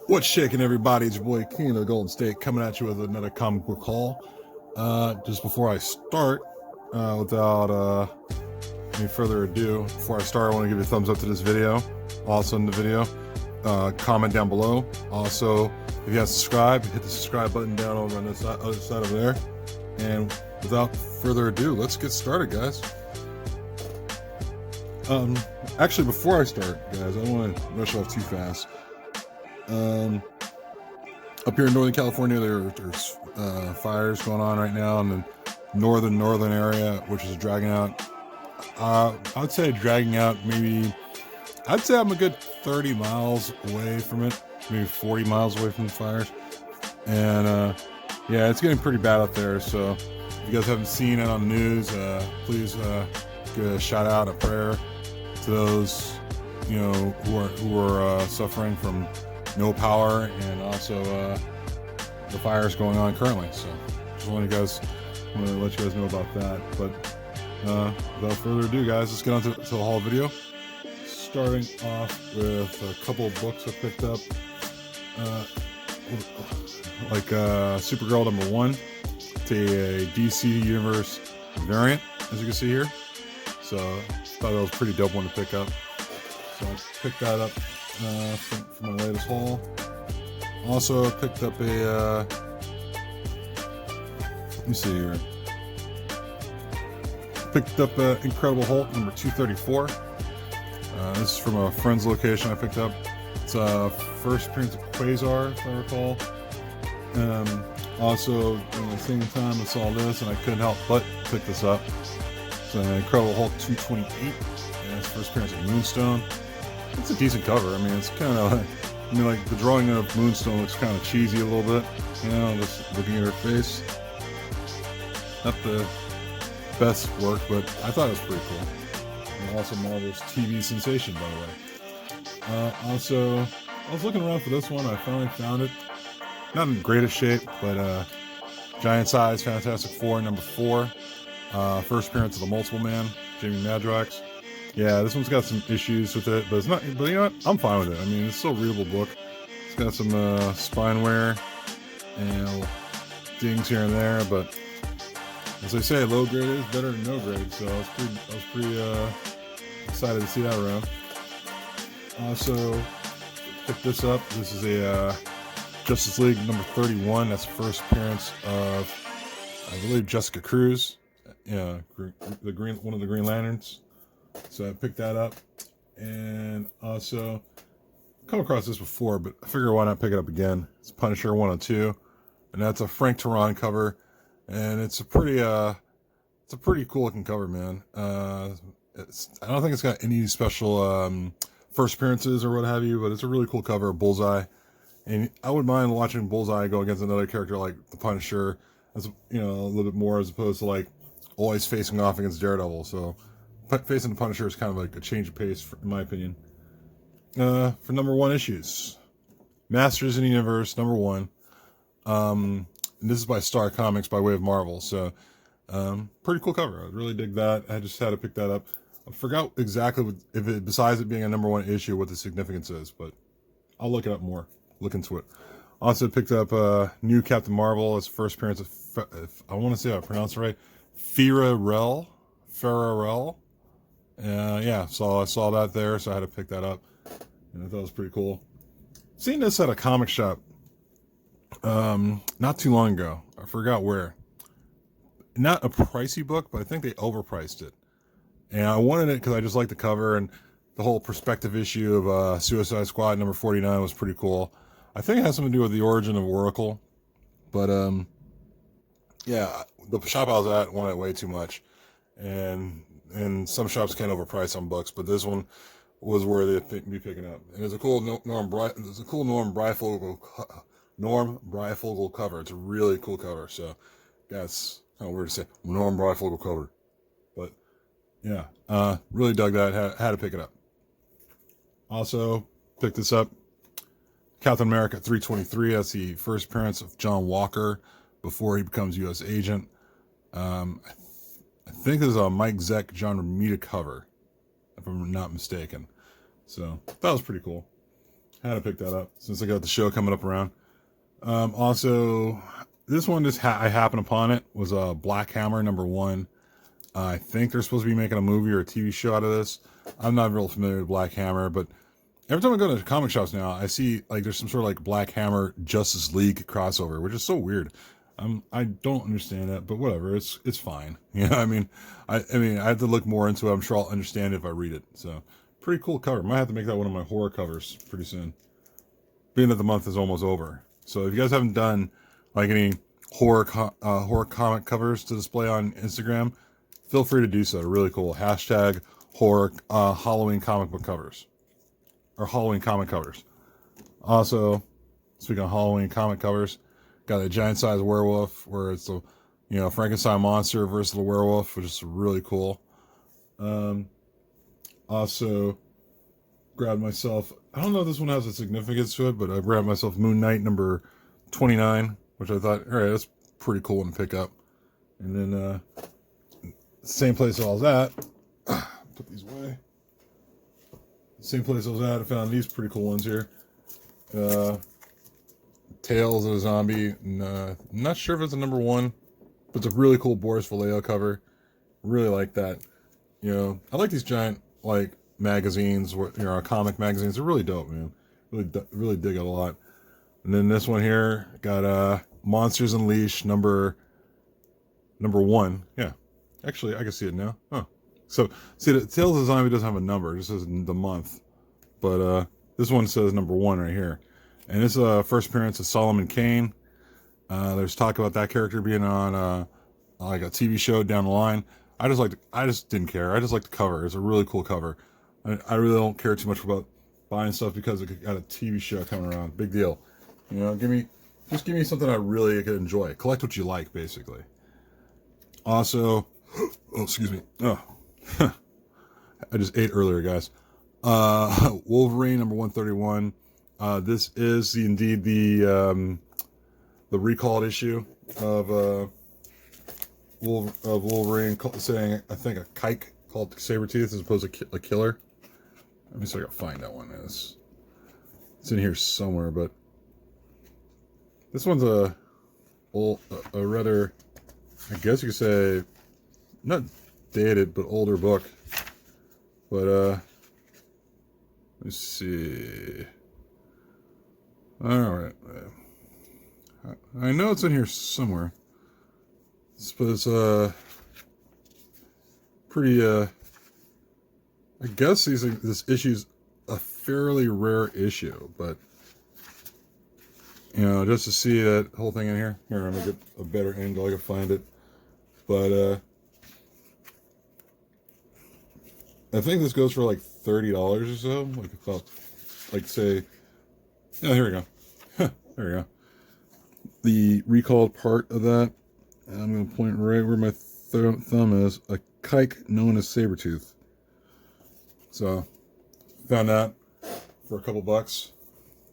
What's shaking, everybody? It's your boy King of the Golden State coming at you with another comic book haul. Just before I start, without any further ado, before I start, I want to give you a thumbs up to this video. Also in the video, comment down below. Also, if you haven't subscribed, hit the subscribe button down over on this other side over there. And without further ado, let's get started, guys. Actually, before I start, guys, I don't want to rush off too fast. Up here in Northern California, there's fires going on right now in the northern area, which is dragging out. I'd say dragging out maybe. I'd say I'm a good 30 miles away from it, maybe 40 miles away from the fires, and yeah, it's getting pretty bad out there. So if you guys haven't seen it on the news, please give a shout out, a prayer to those who are suffering from no power, and also the fires going on currently. So just want to let you guys know about that. But without further ado, guys, let's get on to the haul video. Starting off with a couple of books I picked up, like Supergirl #1. It's a DC Universe variant, as you can see here. So I thought that was a pretty dope one to pick up. So I picked that up for my latest haul. Also picked up a let me see here. Picked up Incredible Hulk number 234. This is from a friend's location I picked up. It's a first appearance of Quasar, if I recall. Also, at the same time I saw this and I couldn't help but pick this up. It's an Incredible Hulk 228, and it's first appearance of Moonstone. It's a decent cover. I mean, it's kind of like the drawing of Moonstone looks kind of cheesy a little bit, just looking at her face. Not the best work, but I thought it was pretty cool. And also Marvel's TV sensation, by the way. Also, I was looking around for this one. I finally found it. Not in the greatest shape, but Giant Size Fantastic Four number 4. First appearance of the Multiple Man, Jamie Madrox. Yeah, this one's got some issues with it, but it's not. But you know what? I'm fine with it. I mean, it's still a readable book. It's got some spine wear and dings here and there, but as I say, low grade is better than no grade. So I was pretty excited to see that around. Also, picked this up. This is a Justice League number 31. That's the first appearance of, I believe, Jessica Cruz. Yeah, one of the Green Lanterns. So I picked that up, and also come across this before, but I figure why not pick it up again. It's Punisher 102, and that's a Frank Tehran cover, and it's a pretty cool looking cover, man. I don't think it's got any special first appearances or what have you, but it's a really cool cover of Bullseye, and I wouldn't mind watching Bullseye go against another character like the Punisher, as a little bit more, as opposed to like always facing off against Daredevil. So facing the Punisher is kind of like a change of pace, in my opinion. For #1 issues, Masters in the Universe #1. And this is by Star Comics by way of Marvel. So, pretty cool cover. I really dig that. I just had to pick that up. I forgot exactly besides it being a #1 issue, what the significance is, but I'll look it up more. Look into it. Also picked up new Captain Marvel. It's first appearance of, if I want to say I pronounce it right, Farrell. Yeah, so I saw that there, so I had to pick that up, and I thought it was pretty cool. Seen this at a comic shop not too long ago. I forgot where. Not a pricey book, but I think they overpriced it, and I wanted it because I just like the cover, and the whole perspective issue of Suicide Squad number 49 was pretty cool. I think it has something to do with the origin of Oracle, but yeah, the shop I was at wanted it way too much, and some shops can't overprice on books, but this one was worthy of me picking up. And there's a cool Norm Breyfogle cover. It's a really cool cover. So, yeah, it's kind of weird to say Norm Breyfogle cover, but yeah, really dug that. Had to pick it up. Also picked this up, Captain America 323. That's the first appearance of John Walker before he becomes U.S. agent. I think this is a Mike Zeck, John Romita cover, if I'm not mistaken. So that was pretty cool. Had to pick that up since I got the show coming up around. Also, this one just I happened upon it was a Black Hammer #1. I think they're supposed to be making a movie or a TV show out of this. I'm not real familiar with Black Hammer, but every time I go to comic shops now, I see like there's some sort of like Black Hammer Justice League crossover, which is so weird. I don't understand that, but whatever. It's fine. You know, I have to look more into it. I'm sure I'll understand it if I read it. So pretty cool cover. Might have to make that one of my horror covers pretty soon. Being that the month is almost over. So if you guys haven't done like any horror comic covers to display on Instagram, feel free to do so. They're really cool. Hashtag horror Halloween comic book covers. Or Halloween comic covers. Also, speaking of Halloween comic covers, got a giant sized werewolf where it's the Frankenstein monster versus the werewolf, which is really cool. Also grabbed myself, I don't know if this one has a significance to it, but I grabbed myself Moon Knight #29, which I thought, all right, that's pretty cool one to pick up. And then same place I was at, put these away. Same place I was at, I found these pretty cool ones here. Tales of a Zombie. I'm not sure if it's a #1, but it's a really cool Boris Vallejo cover. Really like that. You know, I like these giant like magazines, comic magazines. They're really dope, man. Really dig it a lot. And then this one here got Monsters Unleashed #1. Yeah, actually, I can see it now. Oh, so see, the Tales of the Zombie doesn't have a number; it just says the month. But this one says #1 right here, and it's a first appearance of Solomon Kane. There's talk about that character being on like a TV show down the line. I just didn't care. I just like the cover. It's a really cool cover. I really don't care too much about buying stuff because it got a TV show coming around. Big deal. You know, give me something I really could enjoy. Collect what you like, basically. Also, oh, excuse me. Oh, I just ate earlier, guys. Wolverine #131. This is indeed the recalled issue of Wolverine saying, I think, a kike called Sabretooth as opposed to a killer. Let me see if I can find that one. It's in here somewhere, but this one's a rather, I guess you could say, not dated, but older book. But, let's see. Alright. I know it's in here somewhere. But it's pretty, I guess this issue's a fairly rare issue, but, just to see that whole thing in here. Here, I'm going to get a better angle, I can find it. But, I think this goes for like $30 or so. Like about, say, oh, here we go. There we go. The recalled part of that, and I'm going to point right where my thumb is, a kike known as Sabretooth. So, found that for a couple bucks.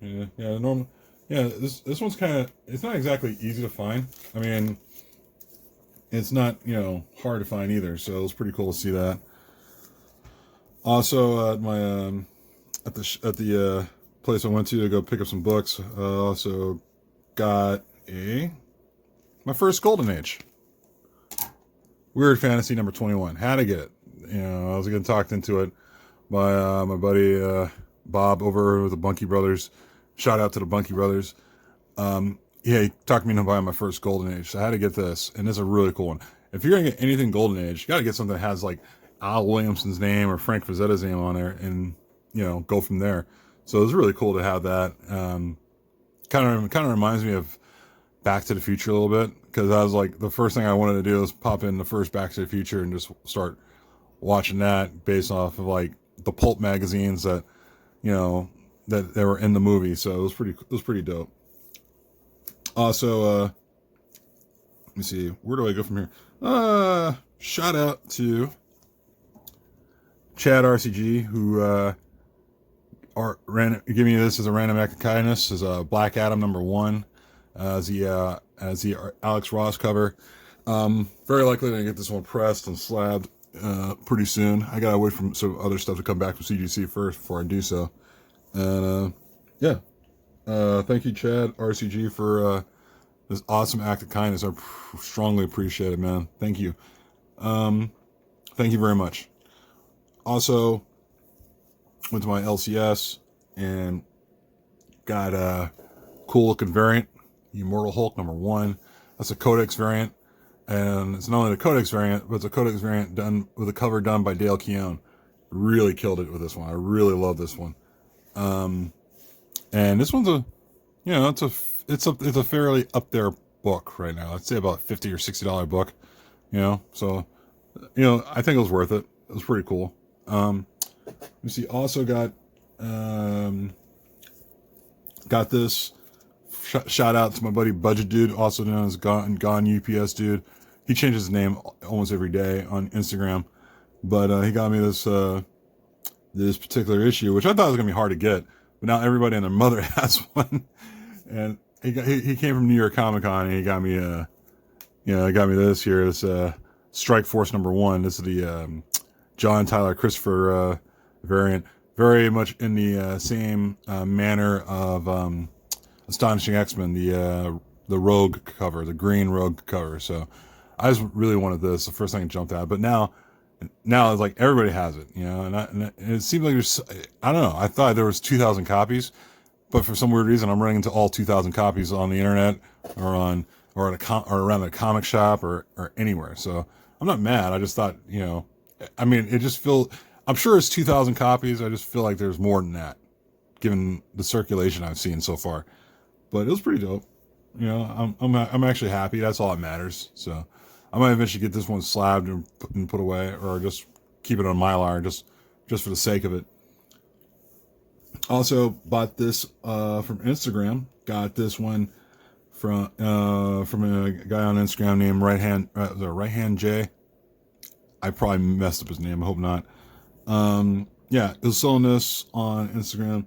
Yeah, normal. Yeah, this one's kind of, it's not exactly easy to find. I mean, it's not, hard to find either, so it was pretty cool to see that. Also, at my at the place I went to go pick up some books, also got my first Golden Age. Weird Fantasy #21. Had to get it. I was getting talked into it by my buddy Bob over with the Bunky Brothers. Shout out to the Bunky Brothers. He talked me into buying my first Golden Age, so I had to get this, and it's a really cool one. If you're gonna get anything Golden Age, you gotta get something that has like Al Williamson's name or Frank Frazzetta's name on there, and go from there. So it's really cool to have that. Kind of reminds me of Back to the Future a little bit, because I was like, the first thing I wanted to do was pop in the first Back to the Future and just start watching that based off of like the pulp magazines that that they were in the movie. So it was pretty dope. Also, let me see, where do I go from here? Shout out to Chad RCG, who giving me this as a random act of kindness, as a Black Adam #1, as the Alex Ross cover. Very likely to get this one pressed and slabbed pretty soon. I gotta wait for some other stuff to come back from CGC first before I do so. And yeah. Thank you, Chad RCG, for this awesome act of kindness. I strongly appreciate it, man. Thank you. Thank you very much. Also, went to my LCS and got a cool looking variant, Immortal Hulk #1. That's a Codex variant, and it's not only the Codex variant, but it's a Codex variant done with a cover done by Dale Keown. Really killed it with this one. I really love this one. And this one's it's a fairly up there book right now. I'd say about $50 or $60 book. So I think it was worth it. It was pretty cool. Let me see. Also got this. Shout out to my buddy Budget Dude, also known as Gone UPS Dude. He changes his name almost every day on Instagram, but he got me this particular issue, which I thought was gonna be hard to get, but now everybody and their mother has one. And he came from New York Comic Con, and he got me this here. This Strike Force #1. This is the John Tyler Christopher variant, very much in the same manner of Astonishing X-Men, the Rogue cover, the green Rogue cover. So I just really wanted this. The first thing it jumped out, but now it's like everybody has it, and it seems like there's, I don't know. I thought there was 2,000 copies, but for some weird reason, I'm running into all 2,000 copies on the internet or around a comic shop or anywhere. So I'm not mad. I just thought, I mean, it just feels. I'm sure it's 2,000 copies. I just feel like there's more than that, given the circulation I've seen so far. But it was pretty dope. I'm actually happy. That's all that matters. So I might eventually get this one slabbed and put away, or just keep it on Mylar just for the sake of it. Also bought this from Instagram. Got this one from a guy on Instagram named Right Hand J. I probably messed up his name. I hope not. Yeah, it was selling this on Instagram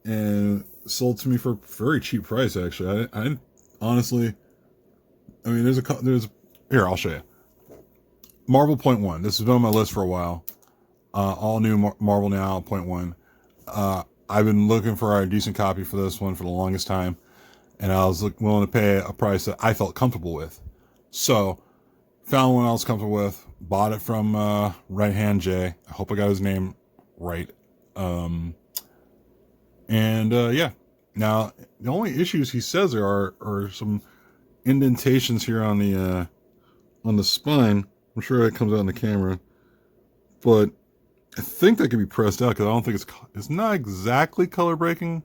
and sold to me for a very cheap price. Actually, I honestly, I mean, there's here. I'll show you. Marvel .1. This has been on my list for a while. All new Marvel Now .1. I've been looking for a decent copy for this one for the longest time, and I was willing to pay a price that I felt comfortable with. So, found one I was comfortable with. Bought it from Right Hand J. I hope I got his name right. Yeah. Now, the only issues he says there are some indentations here on the spine. I'm sure it comes out in the camera, but I think that can be pressed out because I don't think it's not exactly color breaking,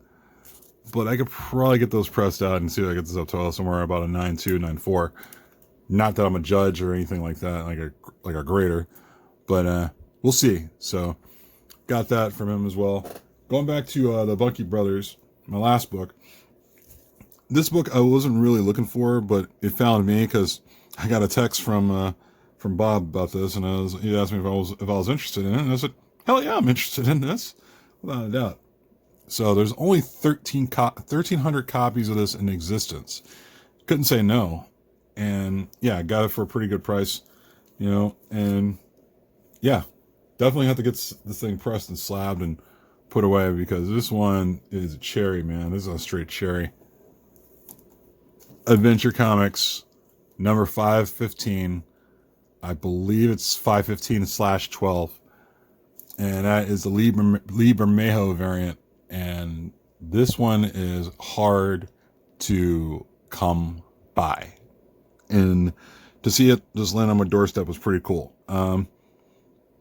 but I could probably get those pressed out and see if I get this up to somewhere about a 9.2, 9.4. Not that I'm a judge or anything like that, like a grader, but we'll see. So got that from him as well. Going back to the Bunky Brothers, my last book. This book I wasn't really looking for, but it found me because I got a text from Bob about this, and he asked me if I was interested in it, and I said, hell yeah, I'm interested in this, without a doubt. So there's only 1,300 copies of this in existence. Couldn't say no. And yeah, I got it for a pretty good price, and yeah, definitely have to get this thing pressed and slabbed and put away because this one is a cherry, man. This is a straight cherry. Adventure Comics, number 515. I believe it's 515/12. And that is the Lee Bermejo variant. And this one is hard to come by. And to see it just land on my doorstep was pretty cool.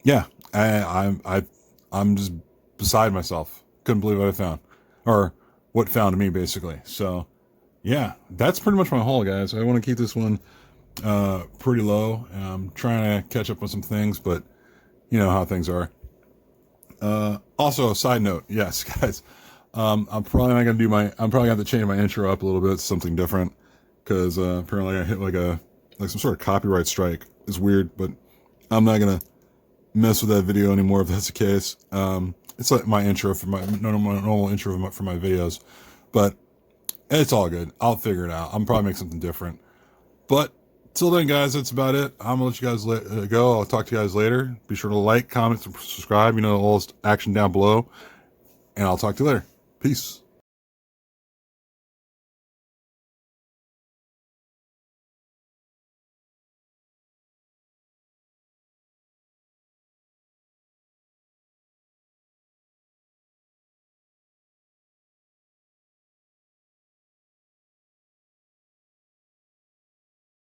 Yeah, I'm just beside myself. Couldn't believe what I found, or what found me, basically. So, yeah, that's pretty much my haul, guys. I want to keep this one pretty low. I'm trying to catch up on some things, but you know how things are. Also, a side note, yes, guys, I'm probably not gonna I'm probably gonna have to change my intro up a little bit to something different. Because apparently I hit like some sort of copyright strike. It's weird, but I'm not gonna mess with that video anymore if that's the case. It's like my intro for my normal intro for my videos, but it's all good. I'll figure it out. I'm probably make something different. But till then, guys, that's about it. I'm gonna let you guys go. I'll talk to you guys later. Be sure to like, comment, and subscribe. All this action down below, and I'll talk to you later. Peace.